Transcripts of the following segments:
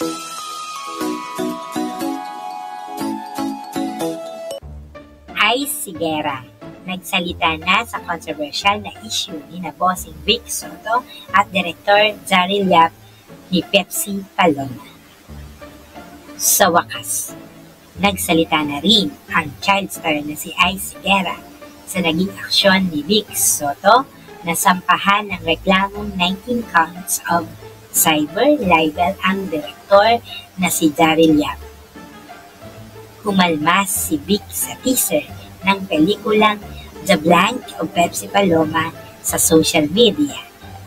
Ice Sigera, nagsalita na sa controversial na issue ni na bossing Vic Soto at Director Daryl Yap ni Pepsi Paloma. Sa wakas, nagsalita na rin ang child star na si Ice Sigera sa naging aksyon ni Vic Soto na sampahan ng reklamong 19 counts of cyber libel ang direktor na si Daryl Yap. Humalmas si Vic sa teaser ng pelikulang The Blank of Pepsi Paloma sa social media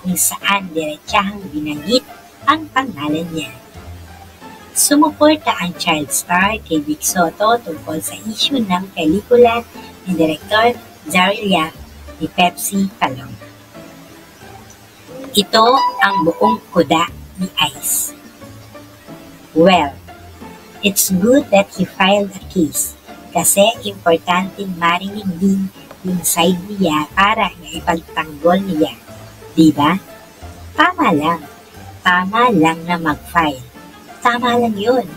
kung saan diretsahang binanggit ang pangalan niya. Sumuporta ang child star kay Vic Soto tungkol sa issue ng pelikula ni Director Daryl Yap ni Pepsi Paloma. Ito ang buong kuda ni Ice. Well, it's good that he filed a case kasi importanteng marinig din yung side niya para ipagtanggol niya. Diba? Tama lang. Tama lang na mag-file. Tama lang yun.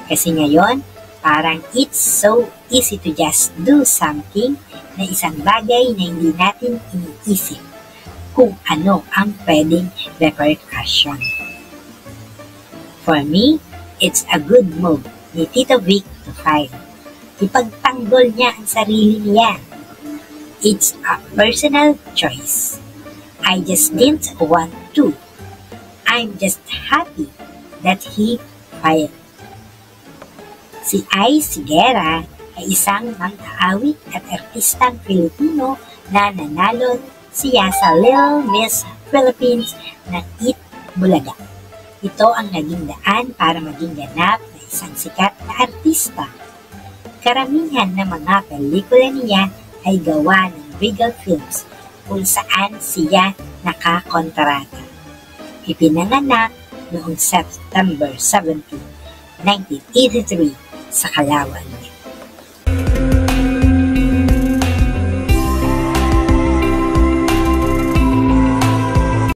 Kasi ngayon, parang it's so easy to just do something na isang bagay na hindi natin iniisip kung ano ang pwedeng repercussion. For me, it's a good move ni Tito Vic to file. Ipagtanggol niya ang sarili niya. It's a personal choice. I just didn't want to. I'm just happy that he filed. Si Ice Sigera ay isang mang-aawit at artistang Pilipino na nanalo siya sa Little Miss Philippines ng Eat Bulaga. Ito ang naging daan para maging ganap na isang sikat na artista. Karamihan ng mga pelikula niya ay gawa ng Regal Films kung saan siya nakakontrata. Ipinanganak noong September 17, 1983 sa Calauan.